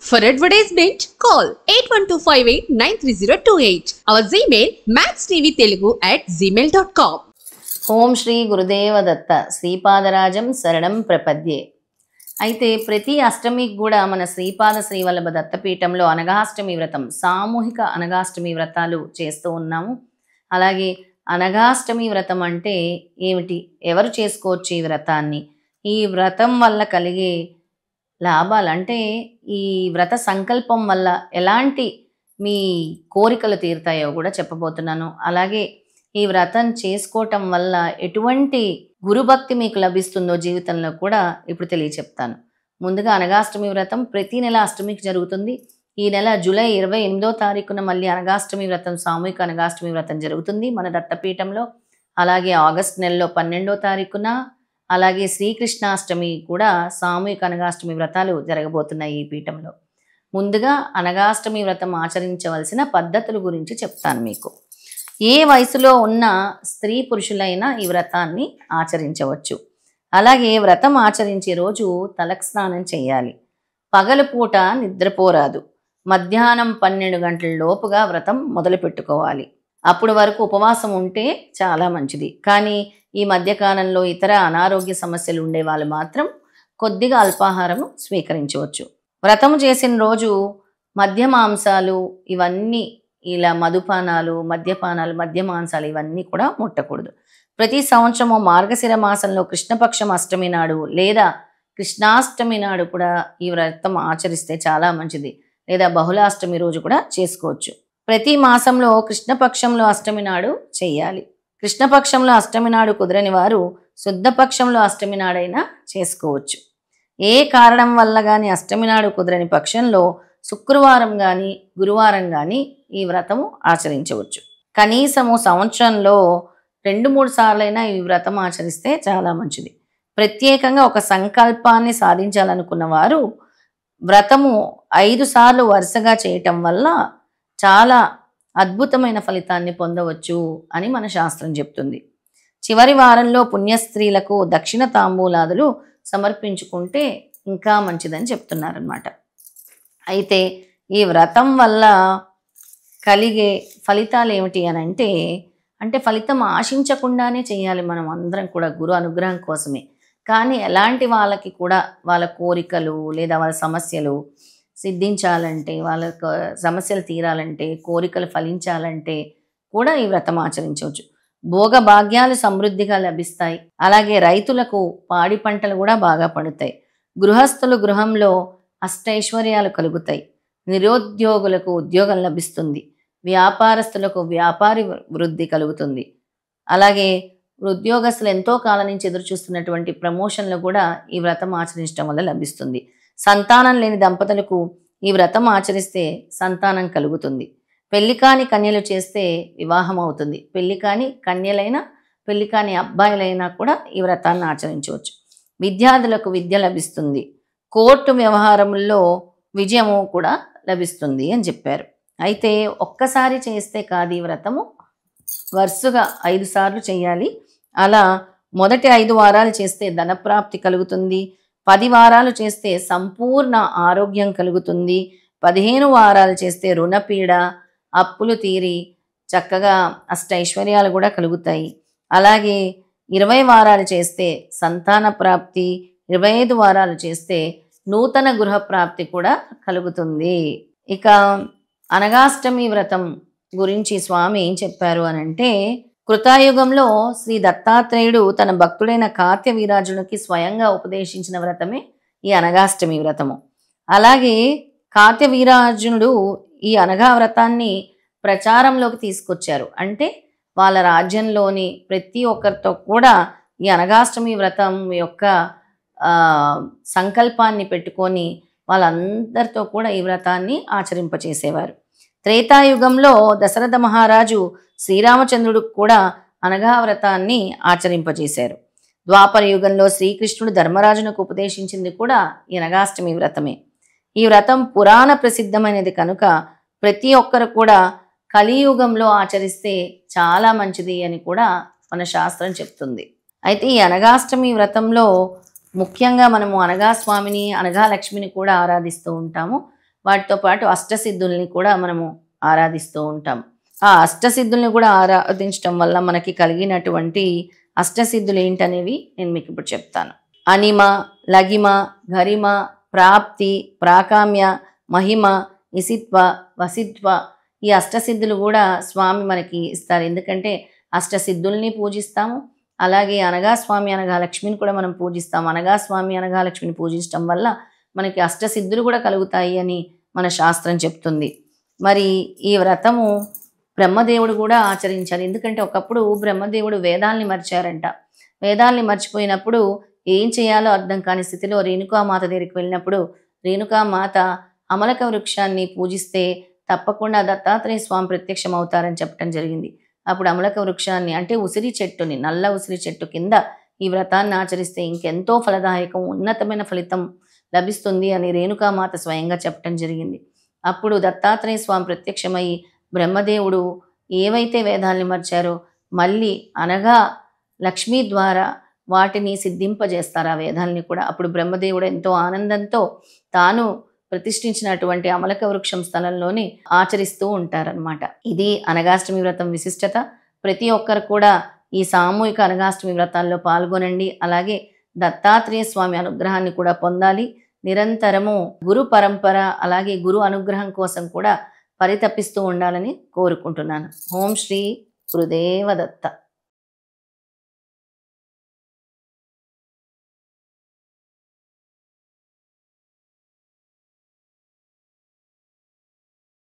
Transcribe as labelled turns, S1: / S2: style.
S1: For advertisement, call 8125893028. Our Gmail mathstvtelugu@gmail.com.
S2: ఓం శ్రీ గురుదేవ దత్త శ్రీపాదరాజం శరణం ప్రపద్యే. అయితే ప్రతి అష్టమికి కూడా మన శ్రీపాద శ్రీవల్లభ దత్తపీఠంలో అనఘాష్టమి వ్రతం, సామూహిక అనఘాష్టమి వ్రతాలు చేస్తూ ఉన్నాము. అలాగే అనఘాష్టమి వ్రతం అంటే ఏమిటి, ఎవరు చేసుకోవచ్చు ఈ వ్రతాన్ని, ఈ వ్రతం వల్ల కలిగే లాభాలు, అంటే ఈ వ్రత సంకల్పం వల్ల ఎలాంటి మీ కోరికలు తీరుతాయో కూడా చెప్పబోతున్నాను. అలాగే ఈ వ్రతం చేసుకోవటం వల్ల ఎటువంటి గురుభక్తి మీకు లభిస్తుందో జీవితంలో కూడా ఇప్పుడు తెలియచెప్తాను. ముందుగా అనఘాష్టమి వ్రతం ప్రతి నెల అష్టమికి జరుగుతుంది. ఈ నెల జూలై 28వ తారీఖున మళ్ళీ అనఘాష్టమి వ్రతం, సామూహిక అనఘాష్టమి వ్రతం జరుగుతుంది మన దత్తపీఠంలో. అలాగే ఆగస్టు నెలలో 12వ తారీఖున, అలాగే శ్రీకృష్ణాష్టమి కూడా సామూహిక అనఘాష్టమి వ్రతాలు జరగబోతున్నాయి ఈ పీఠంలో. ముందుగా అనఘాష్టమి వ్రతం ఆచరించవలసిన పద్ధతుల గురించి చెప్తాను మీకు. ఏ వయసులో ఉన్న స్త్రీ పురుషులైనా ఈ వ్రతాన్ని ఆచరించవచ్చు. అలాగే వ్రతం ఆచరించే రోజు తలకు స్నానం చేయాలి. పగలు పూట నిద్రపోరాదు. మధ్యాహ్నం 12 గంటల లోపుగా వ్రతం మొదలు పెట్టుకోవాలి. అప్పుడు వరకు ఉపవాసం ఉంటే చాలా మంచిది. కానీ ఈ మధ్యకాలంలో ఇతర అనారోగ్య సమస్యలు ఉండే వాళ్ళు మాత్రం కొద్దిగా అల్పాహారం స్వీకరించవచ్చు. వ్రతము చేసిన రోజు మద్య మాంసాలు ఇవన్నీ, ఇలా మధుపానాలు, మద్యపానాలు, మద్య మాంసాలు ఇవన్నీ కూడా ముట్టకూడదు. ప్రతి సంవత్సరము మార్గశిర మాసంలో కృష్ణపక్షం అష్టమి నాడు లేదా కృష్ణాష్టమి నాడు కూడా ఈ వ్రతం ఆచరిస్తే చాలా మంచిది. లేదా బహుళాష్టమి రోజు కూడా చేసుకోవచ్చు. ప్రతి మాసంలో కృష్ణపక్షంలో అష్టమి నాడు చేయాలి. కృష్ణపక్షంలో అష్టమి నాడు కుదరని వారు శుద్ధపక్షంలో అష్టమి నాడైనా చేసుకోవచ్చు. ఏ కారణం వల్ల కానీ అష్టమి నాడు కుదరని పక్షంలో శుక్రవారం కానీ గురువారం కానీ ఈ వ్రతము ఆచరించవచ్చు. కనీసము సంవత్సరంలో 2-3 సార్లైనా ఈ వ్రతం ఆచరిస్తే చాలా మంచిది. ప్రత్యేకంగా ఒక సంకల్పాన్ని సాధించాలనుకున్న వారు వ్రతము 5 సార్లు వరుసగా చేయటం వల్ల చాలా అద్భుతమైన ఫలితాన్ని పొందవచ్చు అని మన శాస్త్రం చెప్తుంది. చివరి వారంలో పుణ్యస్త్రీలకు దక్షిణ తాంబూలాదులు సమర్పించుకుంటే ఇంకా మంచిదని చెప్తున్నారనమాట. అయితే ఈ వ్రతం వల్ల కలిగే ఫలితాలు ఏమిటి అని అంటే ఫలితం ఆశించకుండానే చేయాలి మనం అందరం కూడా, గురు అనుగ్రహం కోసమే. కానీ ఎలాంటి వాళ్ళకి కూడా వాళ్ళ కోరికలు లేదా వాళ్ళ సమస్యలు సిద్ధించాలంటే, వాళ్ళ సమస్యలు తీరాలంటే, కోరికలు ఫలించాలంటే కూడా ఈ వ్రతం ఆచరించవచ్చు. భోగ భాగ్యాలు సమృద్ధిగా లభిస్తాయి. అలాగే రైతులకు పాడి పంటలు కూడా బాగా పండుతాయి. గృహస్థులు గృహంలో అష్టైశ్వర్యాలు కలుగుతాయి. నిరుద్యోగులకు ఉద్యోగం లభిస్తుంది. వ్యాపారస్తులకు వ్యాపారి వృద్ధి కలుగుతుంది. అలాగే ఉద్యోగస్తులు ఎంతో కాలం నుంచి ఎదురు చూస్తున్నటువంటి ప్రమోషన్లు కూడా ఈ వ్రతం ఆచరించడం వల్ల లభిస్తుంది. సంతానం లేని దంపతులకు ఈ వ్రతం ఆచరిస్తే సంతానం కలుగుతుంది. పెళ్లి కాని కన్యలు చేస్తే వివాహం అవుతుంది. పెళ్లి కాని కన్యలైనా, పెళ్లి కాని అబ్బాయిలైనా కూడా ఈ వ్రతాన్ని ఆచరించవచ్చు. విద్యార్థులకు విద్య లభిస్తుంది. కోర్టు వ్యవహారంలో విజయము కూడా లభిస్తుంది అని చెప్పారు. అయితే ఒక్కసారి చేస్తే కాదు ఈ వ్రతము, వరుసగా 5 సార్లు చేయాలి. అలా మొదటి 5 వారాలు చేస్తే ధనప్రాప్తి కలుగుతుంది. 10 వారాలు చేస్తే సంపూర్ణ ఆరోగ్యం కలుగుతుంది. 15 వారాలు చేస్తే రుణపీడ, అప్పులు తీరి చక్కగా అష్టైశ్వర్యాలు కూడా కలుగుతాయి. అలాగే 20 వారాలు చేస్తే సంతాన ప్రాప్తి, 25 వారాలు చేస్తే నూతన గృహ ప్రాప్తి కూడా కలుగుతుంది. ఇక అనఘాష్టమి వ్రతం గురించి స్వామి ఏం చెప్పారు అనంటే, కృతాయుగంలో శ్రీ దత్తాత్రేయుడు తన భక్తుడైన కార్త్యవీరాజునికి స్వయంగా ఉపదేశించిన వ్రతమే ఈ అనఘాష్టమి వ్రతము. అలాగే కార్త్యవీరార్జునుడు ఈ అనఘా వ్రతాన్ని ప్రచారంలోకి తీసుకొచ్చారు. అంటే వాళ్ళ రాజ్యంలోని ప్రతి ఒక్కరితో కూడా ఈ అనఘాష్టమి వ్రతం యొక్క సంకల్పాన్ని పెట్టుకొని వాళ్ళందరితో కూడా ఈ వ్రతాన్ని ఆచరింపచేసేవారు. త్రేతాయుగంలో దశరథ మహారాజు శ్రీరామచంద్రుడు కూడా అనఘా వ్రతాన్ని ఆచరింపజేశారు. ద్వాపర యుగంలో శ్రీకృష్ణుడు ధర్మరాజునకు ఉపదేశించింది కూడా ఈ అనఘాష్టమి వ్రతమే. ఈ వ్రతం పురాణ ప్రసిద్ధమైనది కనుక ప్రతి ఒక్కరు కూడా కలియుగంలో ఆచరిస్తే చాలా మంచిది అని కూడా మన శాస్త్రం చెప్తుంది. అయితే ఈ అనఘాష్టమి వ్రతంలో ముఖ్యంగా మనము అనఘా స్వామిని, అనఘా లక్ష్మిని కూడా ఆరాధిస్తూ ఉంటాము. వాటితో పాటు అష్టసిద్ధుల్ని కూడా మనము ఆరాధిస్తూ ఉంటాం. ఆ అష్టసిద్ధుల్ని కూడా ఆరాధించడం వల్ల మనకి కలిగినటువంటి అష్టసిద్ధులు ఏంటనేవి నేను మీకు ఇప్పుడు చెప్తాను. అనిమ, లగిమ, గరిమ, ప్రాప్తి, ప్రాకామ్య, మహిమ, ఇసిత్వ, వసిత్వ, ఈ అష్టసిద్ధులు కూడా స్వామి మనకి ఇస్తారు. ఎందుకంటే అష్టసిద్ధుల్ని పూజిస్తాము, అలాగే అనగా స్వామి అనగా లక్ష్మిని కూడా మనం పూజిస్తాం. అనగా స్వామి అనగా లక్ష్మిని పూజించడం వల్ల మనకి అష్టసిద్ధులు కూడా కలుగుతాయి అని మన శాస్త్రం చెప్తుంది. మరి ఈ వ్రతము బ్రహ్మదేవుడు కూడా ఆచరించాలి. ఎందుకంటే ఒకప్పుడు బ్రహ్మదేవుడు వేదాల్ని మర్చారంట. వేదాల్ని మర్చిపోయినప్పుడు ఏం చేయాలో అర్థం కాని స్థితిలో రేణుకామాత దగ్గరికి వెళ్ళినప్పుడు రేణుకామాత అమలక వృక్షాన్ని పూజిస్తే తప్పకుండా దత్తాత్రేయ స్వామి ప్రత్యక్షం అవుతారని చెప్పడం జరిగింది. అప్పుడు అమలక వృక్షాన్ని అంటే ఉసిరి చెట్టుని, నల్ల ఉసిరి చెట్టు కింద ఈ వ్రతాన్ని ఆచరిస్తే ఇంకెంతో ఫలదాయకం, ఉన్నతమైన ఫలితం లభిస్తుంది అని రేణుకామాత స్వయంగా చెప్పడం జరిగింది. అప్పుడు దత్తాత్రేయ స్వామి ప్రత్యక్షమై బ్రహ్మదేవుడు ఏవైతే వేదాల్ని మర్చారో మళ్ళీ అనగా లక్ష్మీ ద్వారా వాటిని సిద్ధింపజేస్తారు, ఆ వేదాల్ని కూడా. అప్పుడు బ్రహ్మదేవుడు ఎంతో ఆనందంతో తాను ప్రతిష్ఠించినటువంటి అమలక వృక్షం స్థలంలోనే ఆచరిస్తూ ఉంటారనమాట. ఇది అనగాష్టమి వ్రతం విశిష్టత. ప్రతి ఒక్కరు కూడా ఈ సామూహిక అనగాష్టమి వ్రతాల్లో పాల్గొనండి. అలాగే దత్తాత్రేయ స్వామి అనుగ్రహాన్ని కూడా పొందాలి. నిరంతరము గురు పరంపర అలాగే గురు అనుగ్రహం కోసం కూడా పరితపిస్తూ ఉండాలని కోరుకుంటున్నాను. ఓం శ్రీ గురుదేవ దత్త.